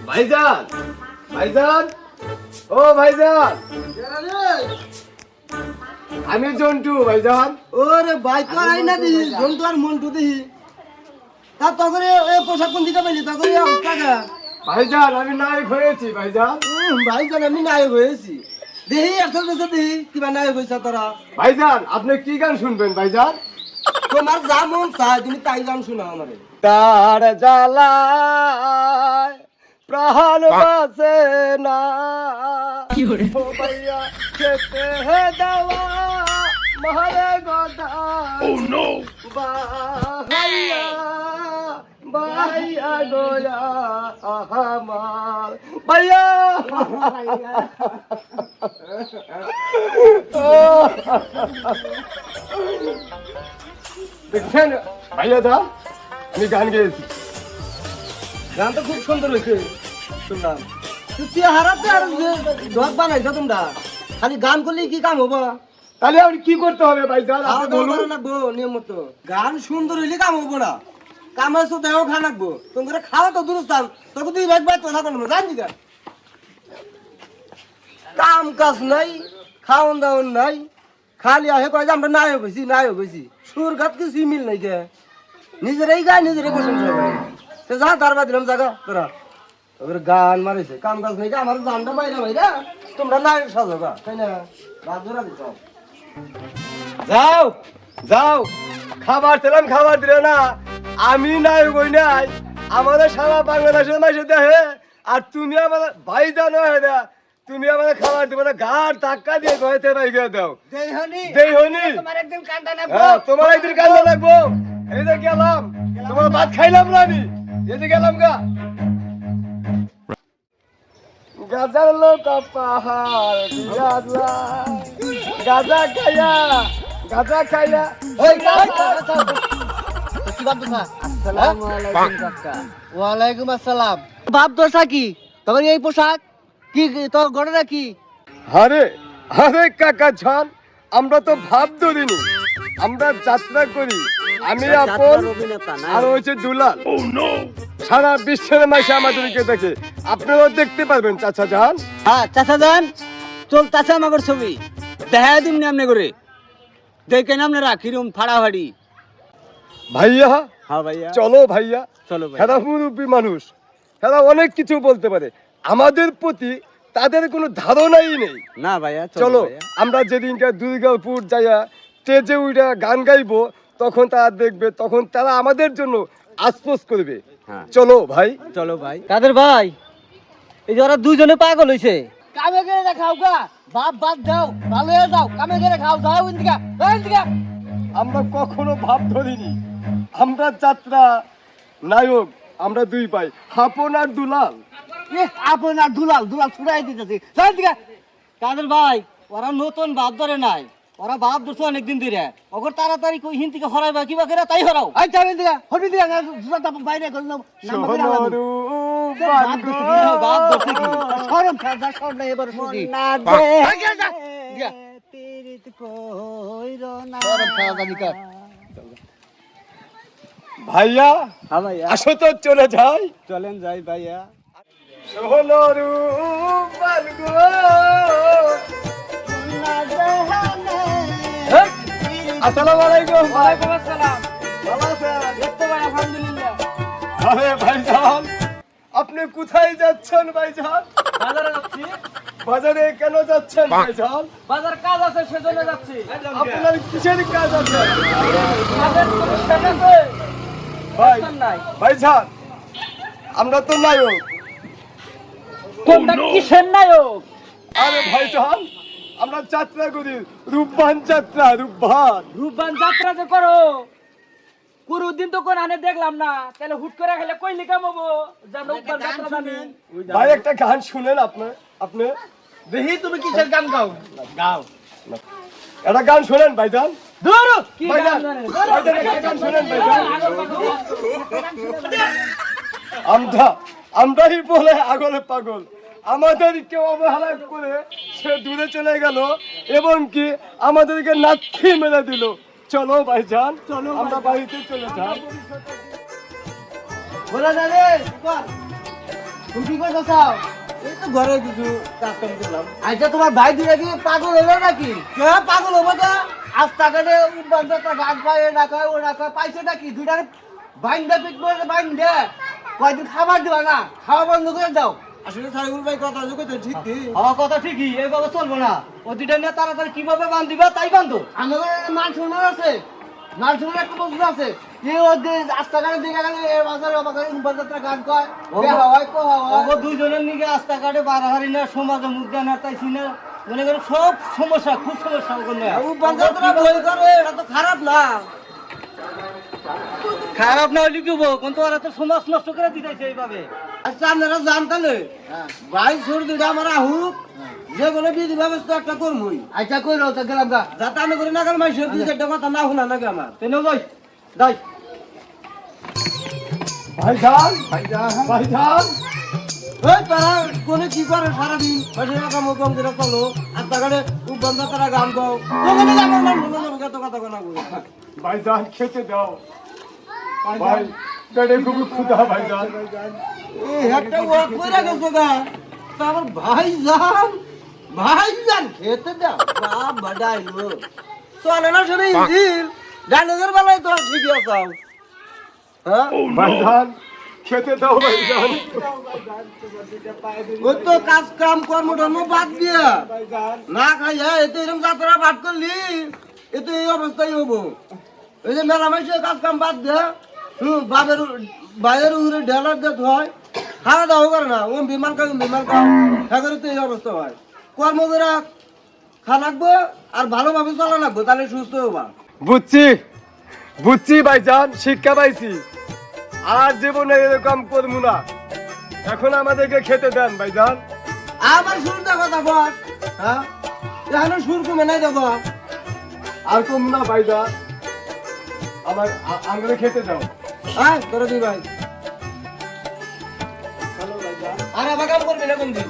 ভাইজান ভাইজান ও ভাইজান আমি জন্টু ভাইজান। ওরে ভাই তোর আই না দিহি জন্টু আর মন্টু দিহি তা তগরে এ পোশাক কোন দিতে পাইলি তগরে অবস্থা গা ভাইজান আমি নায়ক হয়েছি ভাইজান। ভাইজান আমি নায়ক হয়েছি দেহি আসল দেশে দেহি কিবা নায়ক হয়েছে তোরা। ভাইজান আপনি কি গান শুনবেন ভাইজান? তোমার যা মন চায় তুমি তাই গান শোনাও আমারে। তার জ্বালায় প্রাণ বাঁচে না ও ভাইয়া খেতে হে দেওয়া মহারে গদা ভাইয়া ভাইয়া গোয়া আমার ভাইয়া দেখছেন ভাইয়া দা আমি গান গেয়েছি। গান তো খুব সুন্দর হয়েছে শুনলাম। তুই হারাতে আর ঢক বানাইছো তোমরা খালি গান করলে কি কাম হবো? তাহলে আপনি কি করতে হবে ভাইজান আপনি বলুন। নিয়ম মতো গান সুন্দর হইলে কাম হবো না, কাম আছে দেহ খা লাগবো। তোমরা খাওয়া তো দূরস্থান তোকে তুই ভাগ ভাগ কথা বলবো জানি গা কাম কাজ নাই খাওয়ান দাওয়ান নাই খালি আহে কয় যে আমরা নায়ক হয়েছি সুর ঘাত কিছু মিল নাই কে নিজেরাই গায় নিজেরাই প্রশংসা করে তো যা তার বাদ দিলাম জায়গা তোরা তোর গান মারিছে কাম কাজ নাই আমার গানটা বাইরে ভাইরা তোমরা নায়ক সাজো গা তাই না রাত ধরা দিচ্ছ। যাও যাও খাবার দিলাম খাবার দিলে না আমি নায়ক হই নাই আমাদের সারা বাংলাদেশের মাসে দেখে আর তুমি আমাদের ভাইজান হয়ে না তুমি আমাদের খাবার দিবে না ঘাট ধাক্কা দিয়ে গয়েতে বাইকে দাও দেহনি তোমার একদিন কান্দা লাগবো। এই যে গেলাম তোমার ভাত খাইলাম না আমি এই যে গেলাম গা গাজার লোক পাহাড় গাজা খাইয়া ওয়ালাইকুম আসসালাম। বাপ দোষা কি তোমার এই পোশাক কি তোর ঘটনা কি? আরে আরে কাকা ছান আমরা তো ভাব ধরিনি আমরা যাত্রা করি আমি আপন আর হচ্ছে দুলাল সারা বিশ্বের মাসে আমাদেরকে দেখে আপনারাও দেখতে পারবেন চাচা জান। হ্যাঁ চাচা যান চল চাচা আমাদের ছবি দেখা দিন এমনি করে দেখেন আপনারা কিরম ফাড়াফাড়ি। ভাইয়া হ্যাঁ ভাইয়া চলো ভাইয়া চলো ভাই। এরা মুরব্বী মানুষ এরা অনেক কিছু বলতে পারে আমাদের প্রতি তাদের কোনো ধারণাই নেই। না ভাইয়া চলো আমরা যেদিনকার দুর্গাপুর যাইয়া স্টেজে উঠে গান গাইবো তখন তারা দেখবে তখন তারা আমাদের জন্য আফসোস করবে। চলো ভাই চলো ভাই। কাদের ভাই এই যে ওরা দুইজনে পাগল হইছে কামে করে খাও গা বাপ বাদ দাও ভালো হয়ে যাও কামে করে খাও যাও ইন্দিকা আমরা কখনো ভাব ধরিনি আমরা যাত্রা নায়ক আমরা দুই ভাই হাপন আর দুলাল। আপনার দুলাল ছুড়াই দিতেছি কাদের ভাই ওরা নতুন বাপ ধরে নাই ওরা বাপ ধরছে অনেকদিন ধরে ওগর তাড়াতাড়ি কই হিন থেকে হরাইবা কিবা করে তাই হরাও আই যাবেন দিগা হবি দিগা জুতা বাইরে করে নাও নাম্বার করে আলাদা বাপ ধরছে কি শরম খাজা শরম নাই এবার শুনি না দে তেরিত কইরো না শরম খাজা নিকা ভাইয়া হ্যাঁ ভাইয়া আসো তো চলে যাই চলেন যাই ভাইয়া সোহনরু বালগো আসসালামু আলাইকুম। ওয়ালাইকুম আসসালাম। ভালো আছেন? দেখতে পাই আলহামদুলিল্লাহ। আরে ভাইজান আপনি কোথায় যাচ্ছেন ভাইজান? বাজারে যাচ্ছি। বাজারে কেন যাচ্ছেন ভাইজান? বাজার কাজ আছে সেজন্য যাচ্ছি। আপনার কিসের কাজ আছে? কাজের অনুষ্ঠান আছে। ভাই নাই। ভাইজান আমরা তো নায়ক। কোনটা কিসের নায়ক? আরে ভাইজান আমরা যাত্রা করি রূপবান যাত্রা রূপবান যাত্রা যে করো কোনদিন তো কোন আনে দেখলাম না তাহলে হুট করে খেলে কই লিখা মবো জানো রূপবান যাত্রা জানি ভাই একটা গান শুনেন আপনি দেখি তুমি কিসের গান গাও একটা গান শুনেন ভাইজান। দূর কি ভাইজান গান ভাইজান একটা গান শুনেন ভাইজান। আমরাই বলে আগলে পাগল আমাদেরকে অবহেলা করে সে দূরে চলে গেল এবং কি আমাদেরকে লাথি মেরে দিল। চলো ভাইজান চলো আমরা বাড়িতে চলে যাই। বলা যাবে তুমি কি করতে চাও? এই তো ঘরে কিছু কাজ কাম করলাম। আচ্ছা তোমার ভাই দুটা কি পাগল হলো নাকি? কে পাগল হবো তো? আজ টাকাতে বান্ধবটা গাছ পায় না খায় ও না খায় পাইছে নাকি? দুইটার বাইন্দা পিট করে বাইন্দে কয়দিন খাবার দিবা না, খাওয়া বন্ধ করে দাও। আসলে সাইফুল ভাই কথা যোগে তো ঠিক কি? আমার কথা ঠিকই, এইভাবে চলবো না। ও দুইটা নিয়ে তাড়াতাড়ি কিভাবে বান্ধিবা তাই বান্ধো। আমাদের মান সম্মান আছে, মান সম্মান একটা বস্তু আছে। যে ও রাস্তাঘাটে দিকে গেলে এ বাজারে বাজারে বাজারটা গান কয় বেহা হয় কোহা হয়। ও দুইজনের নিকে রাস্তাঘাটে বাড়াহারি না, সমাজে মুখ দেয় না, তাই না মনে করো সব সমস্যা, খুব সমস্যা ওখানে। বান্ধবরা বই করে, এটা তো খারাপ না। খারাপ না হলে কি হবো, কিন্তু ওরা তো সমাজ নষ্ট করে দিতেছে এইভাবে। আচ্ছা আপনারা জানতেন ভাই সুর দুইটা আমার আহুক যে কোনো বিধি ব্যবস্থা একটা করবই। আচ্ছা কই রও তা গেলাম গা। যাতে আমি করে না গেল মাই সব দুই চারটা কথা না শোনা নাকি আমার। তেনো যাই যাই। ভাইজান ভাইজান ওই তারা কোনে কি করে সারাদিন মাসের টাকা মোকম করে চলো রাস্তাঘাটে বন্ধ তারা গান গাও ওখানে যাবো না কত কথা কথা বলো। ভাইজান খেতে দাও ভাই, পেটে খুব ক্ষুধা ভাইজান। এই একটা ওয়াক কইরা গেছে গা তারপর ভাইজান খেতে দাও বাপ বাডাইলো চলে না শুনে ইঞ্জিল ডাইনোসর বেলায় তো ঠিকই আছাও। হ্যাঁ ভাইজান খেতে দাও ভাইজান। ওই তো কাজ কাম কর্ম টর্ম বাদ দিয়া না খাইয়া এতে এরকম যাত্রা বাদ করলি এতে এই অবস্থাই হবো। এই যে মেলা মাসে কাজ কাম বাদ দিয়া বাবের বাইরের উপরে ঢেলার দেত হয় খাওয়া দাওয়া করে না ও বিমান খাও হ্যাঁ করে তো এই অবস্থা হয়। কর্ম করে খা লাগবো আর ভালোভাবে চলা লাগবো তাহলে সুস্থ হবা। বুঝছি বুঝছি ভাইজান, শিক্ষা পাইছি। আর জীবনে এরকম করবো না। এখন আমাদেরকে খেতে দেন ভাইজান। আমার শুরুতে কথা বল। হ্যাঁ এখন সুর কমে নাই দেবো। আর কম না ভাইজান, আমাদের খেতে দাও। হ্যাঁ করে দিই ভাই। আর আবার কাম করবি না কোনদিন।